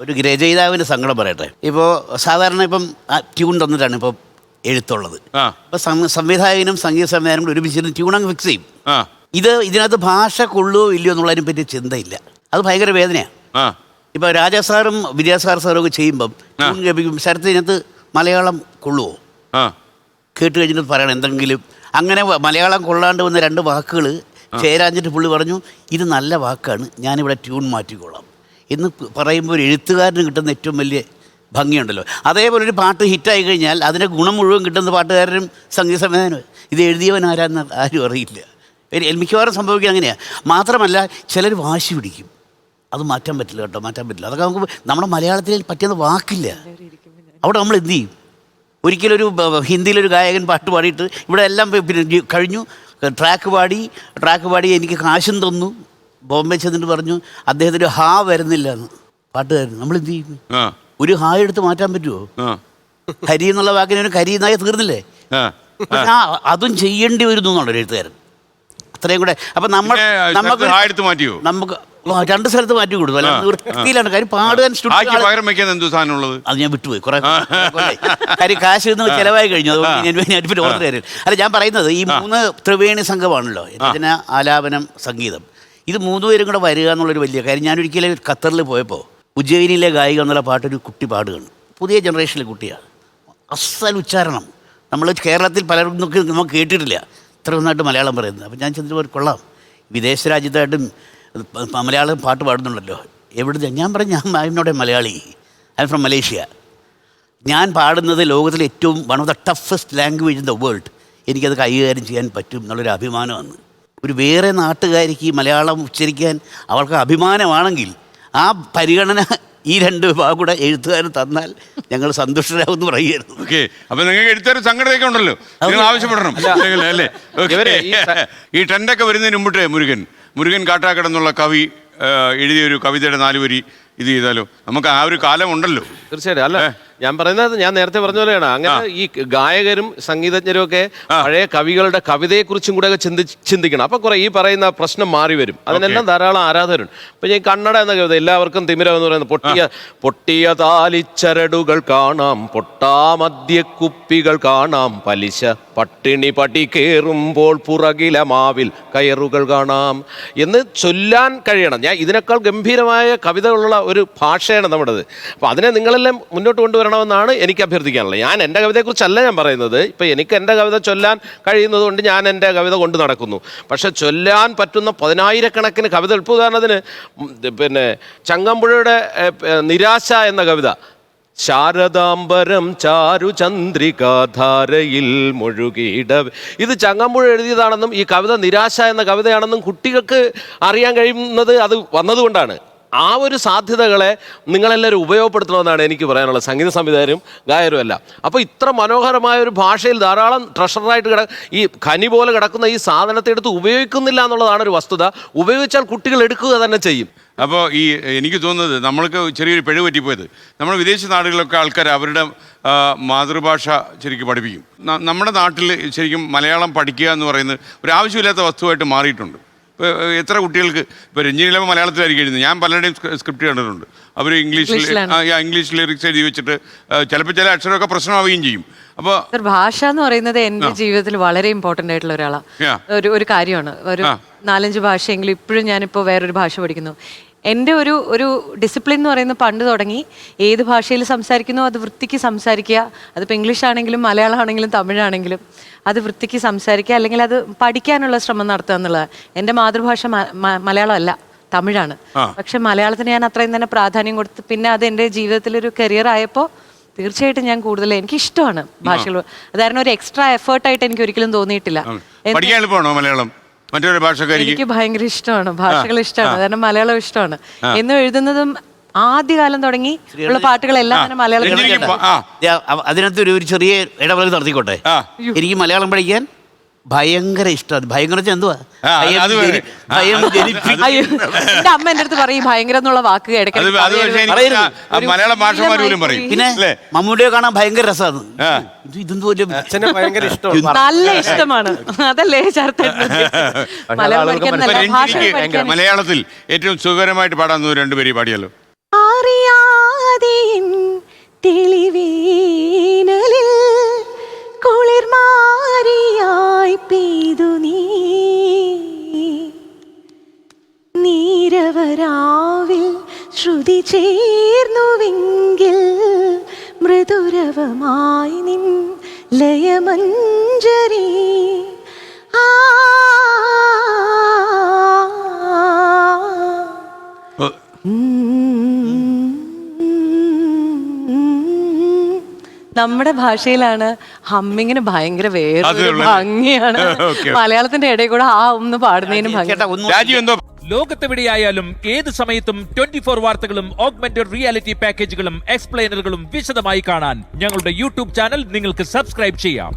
ഒരു രചയിതാവിൻ്റെ സങ്കടം പറയട്ടെ. ഇപ്പോൾ സാധാരണ ഇപ്പം ട്യൂൺ തന്നിട്ടാണ് ഇപ്പോൾ എഴുത്തുള്ളത്. ഇപ്പോൾ സംവിധായകനും സംഗീത സംവിധാനം കൂടി ഒരുമിച്ചിരുന്ന് ട്യൂണങ്ങ് ഫിക്സ് ചെയ്യും. ഇതിനകത്ത് ഭാഷ കൊള്ളുകയോ ഇല്ലയോ എന്നുള്ളതിനെ പറ്റി ചിന്തയില്ല. അത് ഭയങ്കര വേദനയാണ്. ഇപ്പോൾ രാജാ സാറും വിദ്യാസാഗർ സാറും ഒക്കെ ചെയ്യുമ്പം ട്യൂൺ കേൾപ്പിക്കും, ശരത്തിനകത്ത് മലയാളം കൊള്ളുമോ കേട്ട് കഴിഞ്ഞിട്ട് പറയണം എന്തെങ്കിലും. അങ്ങനെ മലയാളം കൊള്ളാണ്ട് വന്ന 2 വാക്കുകൾ ചേരാഞ്ഞിട്ട് പുള്ളി പറഞ്ഞു, ഇത് നല്ല വാക്കാണ്, ഞാനിവിടെ ട്യൂൺ മാറ്റിക്കൊള്ളാം എന്ന് പറയുമ്പോൾ ഒരു എഴുത്തുകാരന് കിട്ടുന്ന ഏറ്റവും വലിയ ഭംഗിയുണ്ടല്ലോ. അതേപോലെ ഒരു പാട്ട് ഹിറ്റായി കഴിഞ്ഞാൽ അതിൻ്റെ ഗുണം മുഴുവൻ കിട്ടുന്ന പാട്ടുകാരനും സംഗീത സംവിധാനം. ഇത് എഴുതിയവൻ ആരാന്ന് ആരും അറിയില്ല. മിക്കവാറും സംഭവിക്കുക അങ്ങനെയാണ്. മാത്രമല്ല ചിലർ വാശി പിടിക്കും, അത് മാറ്റാൻ പറ്റില്ല കേട്ടോ, മാറ്റാൻ പറ്റില്ല. അതൊക്കെ നമുക്ക് നമ്മുടെ മലയാളത്തിൽ പറ്റുന്ന വാക്കില്ല. അവിടെ നമ്മൾ എന്ത് ചെയ്യും? ഒരിക്കലൊരു ഹിന്ദിയിലൊരു ഗായകൻ പാട്ട് പാടിയിട്ട് ഇവിടെ എല്ലാം പിന്നെ കഴിഞ്ഞു, ട്രാക്ക് പാടി എനിക്ക് കാശും തന്നു. ബോംബെ ചെന്നിട്ട് പറഞ്ഞു അദ്ദേഹത്തിന് ഹാ വരുന്നില്ല എന്ന് പാട്ടുകാരൻ. നമ്മൾ എന്ത് ചെയ്യും? ഒരു ഹാ എടുത്ത് മാറ്റാൻ പറ്റുമോ? ഹരി എന്നുള്ള വാക്കിന് ഒരു കരി എന്നായി തീർന്നില്ലേ? അതും ചെയ്യേണ്ടി വരുന്നു എന്നുള്ളൊരു എഴുത്തുകാരൻ. അത്രയും കൂടെ. അപ്പം നമുക്ക് 2 സ്ഥലത്ത് മാറ്റി കൊടുത്തു. അല്ല വൃത്തിയിലാണ് കാര്യം. പാടുകാൻ അത് ഞാൻ വിട്ടുപോയി കുറെ കാര്യം. കാശ് ചിലവായി കഴിഞ്ഞു. അതുകൊണ്ട് ഓർഡർ തരും. അല്ല, ഞാൻ പറയുന്നത് ഈ 3 ത്രിവേണി സംഘമാണല്ലോ, രചന, ആലാപനം, സംഗീതം. ഇത് 3 പേരും കൂടെ വരിക എന്നുള്ളൊരു വലിയ കാര്യം. ഞാനൊരിക്കലും ഖത്തറിൽ പോയപ്പോൾ ഉജ്ജയിനിലെ ഗായിക എന്നുള്ള പാട്ടൊരു കുട്ടി പാടുകയാണ്. പുതിയ ജനറേഷനിലെ കുട്ടിയാണ്. അസൽ ഉച്ചാരണം. നമ്മൾ കേരളത്തിൽ പലർക്കും നമുക്ക് കേട്ടിട്ടില്ല ഇത്ര നന്നായിട്ട് മലയാളം പറയുന്നത്. അപ്പം ഞാൻ ചെന്നിട്ട് കൊള്ളാം, വിദേശ രാജ്യത്തായിട്ടും മലയാളം പാട്ട് പാടുന്നുണ്ടല്ലോ, എവിടുത്തെ? ഞാൻ പറഞ്ഞു, ഞാൻ എന്നോട് മലയാളി, ഐ ഫ്രം മലേഷ്യ. ഞാൻ പാടുന്നത് ലോകത്തിലെ ഏറ്റവും one of the toughest language in the world. എനിക്കത് കൈകാര്യം ചെയ്യാൻ പറ്റും എന്നുള്ളൊരു അഭിമാനമാണ്. ഒരു വേറെ നാട്ടുകാരിക്ക് ഈ മലയാളം ഉച്ചരിക്കാൻ അവർക്ക് അഭിമാനമാണെങ്കിൽ ആ പരിഗണന ഈ 2 വിഭാഗം കൂടെ എഴുത്തുകാരൻ തന്നാൽ ഞങ്ങൾ സന്തുഷ്ടരാകുമെന്ന് പറയുകയായിരുന്നു. ഓക്കെ, അപ്പം നിങ്ങൾക്ക് എഴുത്തുകാർ സംഘടനയൊക്കെ ഉണ്ടല്ലോ, നിങ്ങൾ ആവശ്യപ്പെടണം അല്ലേ? ഈ ട്രെൻഡൊക്കെ വരുന്നതിന് മുമ്പിട്ട് മുരുകൻ കാട്ടാക്കടന്നുള്ള കവി എഴുതിയൊരു കവിതയുടെ 4 വരി ഇത് ചെയ്താലോ? നമുക്ക് ആ ഒരു കാലം ഉണ്ടല്ലോ. തീർച്ചയായിട്ടും. അല്ല, ഞാൻ പറയുന്നത് ഞാൻ നേരത്തെ പറഞ്ഞ പോലെയാണ്. അങ്ങനെ ഈ ഗായകരും സംഗീതജ്ഞരും ഒക്കെ പഴയ കവികളുടെ കവിതയെക്കുറിച്ചും കൂടെ ചിന്തിക്കണം. അപ്പൊ കുറെ ഈ പറയുന്ന പ്രശ്നം മാറി വരും. അതിനെല്ലാം ധാരാളം ആരാധകരുണ്ട്. ഇപ്പൊ ഞാൻ കന്നഡ എന്ന കവിത, എല്ലാവർക്കും തിമിരം എന്ന് പറയുന്നത്, പൊട്ടിയ താലിച്ചരടുകൾ കാണാം, പൊട്ടാമദ്യക്കുപ്പികൾ കാണാം, പലിശ പട്ടിണി പടി കയറുമ്പോൾ പുറകില മാവിൽ കയറുകൾ കാണാം എന്ന് ചൊല്ലാൻ കഴിയണം. ഞാൻ ഇതിനേക്കാൾ ഗംഭീരമായ കവിതകളുള്ള ഒരു ഭാഷയാണ് നമ്മുടേത്. അപ്പോൾ അതിനെ നിങ്ങളെല്ലാം മുന്നോട്ട് കൊണ്ടുവരണമെന്നാണ് എനിക്ക് അഭ്യർത്ഥിക്കാനുള്ളത്. ഞാൻ എൻ്റെ കവിതയെക്കുറിച്ചല്ല ഞാൻ പറയുന്നത്. ഇപ്പം എനിക്ക് എൻ്റെ കവിത ചൊല്ലാൻ കഴിയുന്നത് കൊണ്ട് ഞാൻ എൻ്റെ കവിത കൊണ്ട് നടക്കുന്നു. പക്ഷെ ചൊല്ലാൻ പറ്റുന്ന 10,000-കണക്കിന് കവിത, ഇപ്പോൾ ഉദാഹരണത്തിന് പിന്നെ ചങ്ങമ്പുഴയുടെ നിരാശ എന്ന കവിത, ശാരദാംബരം ചാരുചന്ദ്രികാധാരയിൽ മുഴുകിയിട, ഇത് ചങ്ങമ്പുഴ എഴുതിയതാണെന്നും ഈ കവിത നിരാശ എന്ന കവിതയാണെന്നും കുട്ടികൾക്ക് അറിയാൻ കഴിയുന്നത് അത് വന്നതുകൊണ്ടാണ്. ആ ഒരു സാധ്യതകളെ നിങ്ങളെല്ലാവരും ഉപയോഗപ്പെടുത്തണമെന്നാണ് എനിക്ക് പറയാനുള്ളത്, സംഗീത സംവിധായകരും ഗായകരും അല്ല. അപ്പോൾ ഇത്ര മനോഹരമായ ഒരു ഭാഷയിൽ ധാരാളം ട്രഷറായിട്ട് ഈ ഖനി പോലെ കിടക്കുന്ന ഈ സാധനത്തെ എടുത്ത് ഉപയോഗിക്കുന്നില്ല എന്നുള്ളതാണ് ഒരു വസ്തുത. ഉപയോഗിച്ചാൽ കുട്ടികൾ എടുക്കുക തന്നെ ചെയ്യും. അപ്പോൾ എനിക്ക് തോന്നുന്നത് നമ്മൾക്ക് ചെറിയൊരു പിഴവ് പറ്റിപ്പോയത്, നമ്മൾ വിദേശ നാടുകളിലൊക്കെ ആൾക്കാർ അവരുടെ മാതൃഭാഷ ശരിക്കും പഠിപ്പിക്കും. നമ്മുടെ നാട്ടിൽ ശരിക്കും മലയാളം പഠിക്കുക എന്ന് പറയുന്നത് ഒരു ആവശ്യമില്ലാത്ത വസ്തുവായിട്ട് മാറിയിട്ടുണ്ട്. ഇപ്പോൾ എത്ര കുട്ടികൾക്ക് ഇപ്പോൾ രഞ്ജിനിയിലെ മലയാളത്തിലായിരിക്കും എഴുതുന്നത്. ഞാൻ പലരുടെയും സ്ക്രിപ്റ്റ് കണ്ടിട്ടുണ്ട്. അവർ ഇംഗ്ലീഷ് ലിറിക്സ് എഴുതി വെച്ചിട്ട് ചിലപ്പോൾ ചില അക്ഷരമൊക്കെ പ്രശ്നമാവുകയും ചെയ്യും. അപ്പോൾ ഭാഷ എന്ന് പറയുന്നത് എൻ്റെ ജീവിതത്തിൽ വളരെ ഇമ്പോർട്ടൻ്റ് ആയിട്ടുള്ള ഒരാളാണ്, ഒരു കാര്യമാണ്. ഒരു 4-5 ഭാഷയെങ്കിലും ഇപ്പോഴും ഞാനിപ്പോൾ വേറൊരു ഭാഷ പഠിക്കുന്നു. എൻ്റെ ഒരു ഡിസിപ്ലിൻ എന്ന് പറയുന്നത് പണ്ട് തുടങ്ങി, ഏത് ഭാഷയിൽ സംസാരിക്കുന്നോ അത് വൃത്തിക്ക് സംസാരിക്കുക. അതിപ്പോൾ ഇംഗ്ലീഷ് ആണെങ്കിലും മലയാളം ആണെങ്കിലും തമിഴാണെങ്കിലും അത് വൃത്തിക്ക് സംസാരിക്കുക, അല്ലെങ്കിൽ അത് പഠിക്കാനുള്ള ശ്രമം നടത്തുക എന്നുള്ളതാണ്. എൻ്റെ മാതൃഭാഷ മലയാളം അല്ല, തമിഴാണ്. പക്ഷെ മലയാളത്തിന് ഞാൻ അത്രയും തന്നെ പ്രാധാന്യം കൊടുത്ത്, പിന്നെ അത് എൻ്റെ ജീവിതത്തിലൊരു കരിയർ ആയപ്പോൾ തീർച്ചയായിട്ടും ഞാൻ കൂടുതൽ എനിക്കിഷ്ടമാണ് ഭാഷകൾ. അതായിരുന്നു ഒരു എക്സ്ട്രാ എഫേർട്ടായിട്ട് എനിക്ക് ഒരിക്കലും തോന്നിയിട്ടില്ല. എനിക്ക് ഭയങ്കര ഇഷ്ടമാണ് ഭാഷകൾ, ഇഷ്ടമാണ്. കാരണം മലയാളം ഇഷ്ടമാണ്. എന്നും എഴുതുന്നതും ആദ്യകാലം തുടങ്ങി ഉള്ള പാട്ടുകളെല്ലാം തന്നെ മലയാളത്തിൽ. അതിനകത്ത് ഒരു ചെറിയ ഇടവേള നടത്തിക്കോട്ടെ. എനിക്ക് മലയാളം പഠിക്കാൻ ഭയങ്കര ഇഷ്ടമാണ്. ഭയങ്കര എന്തുവാ, എന്റെ അമ്മ എന്റെ അടുത്ത് പറയും ഭയങ്കര എന്നുള്ള വാക്ക് പിന്നെ മമ്മൂട്ടിയെ കാണാൻ ഭയങ്കര രസമാണ്. നല്ല ഇഷ്ടമാണ്. അതല്ലേ മലയാളത്തിൽ ഏറ്റവും സുഖകരമായിട്ട് പാടാൻ 2 പേര് പാടിയല്ലോ. അറിയാതെ എൻ തെളിവേനലിൽ കുളിർമാരിയായി പെയ്തു നീരവരാവിൽ ശ്രുതി ചേർന്നുവെങ്കിൽ മൃദുരവമായി നിൻ ലയമഞ്ജരി നമ്മുടെ ഭാഷയിലാണ് ഹമ്മിങ്ങിന് ഭയങ്കര വേറെ ഭംഗിയാണ്. മലയാളത്തിന്റെ ഇടയിൽ കൂടെ ആ ഒന്ന് പാടുന്നതിന് ഭംഗി. രാജീവ് എന്തോ ലോകത്തെവിടെയായാലും ഏത് സമയത്തും 24 വാർത്തകളും ഓഗ്മെന്റഡ് റിയാലിറ്റി പാക്കേജുകളും എക്സ്പ്ലെയിനറുകളും വിശദമായി കാണാൻ ഞങ്ങളുടെ യൂട്യൂബ് ചാനൽ നിങ്ങൾക്ക് സബ്സ്ക്രൈബ് ചെയ്യാം.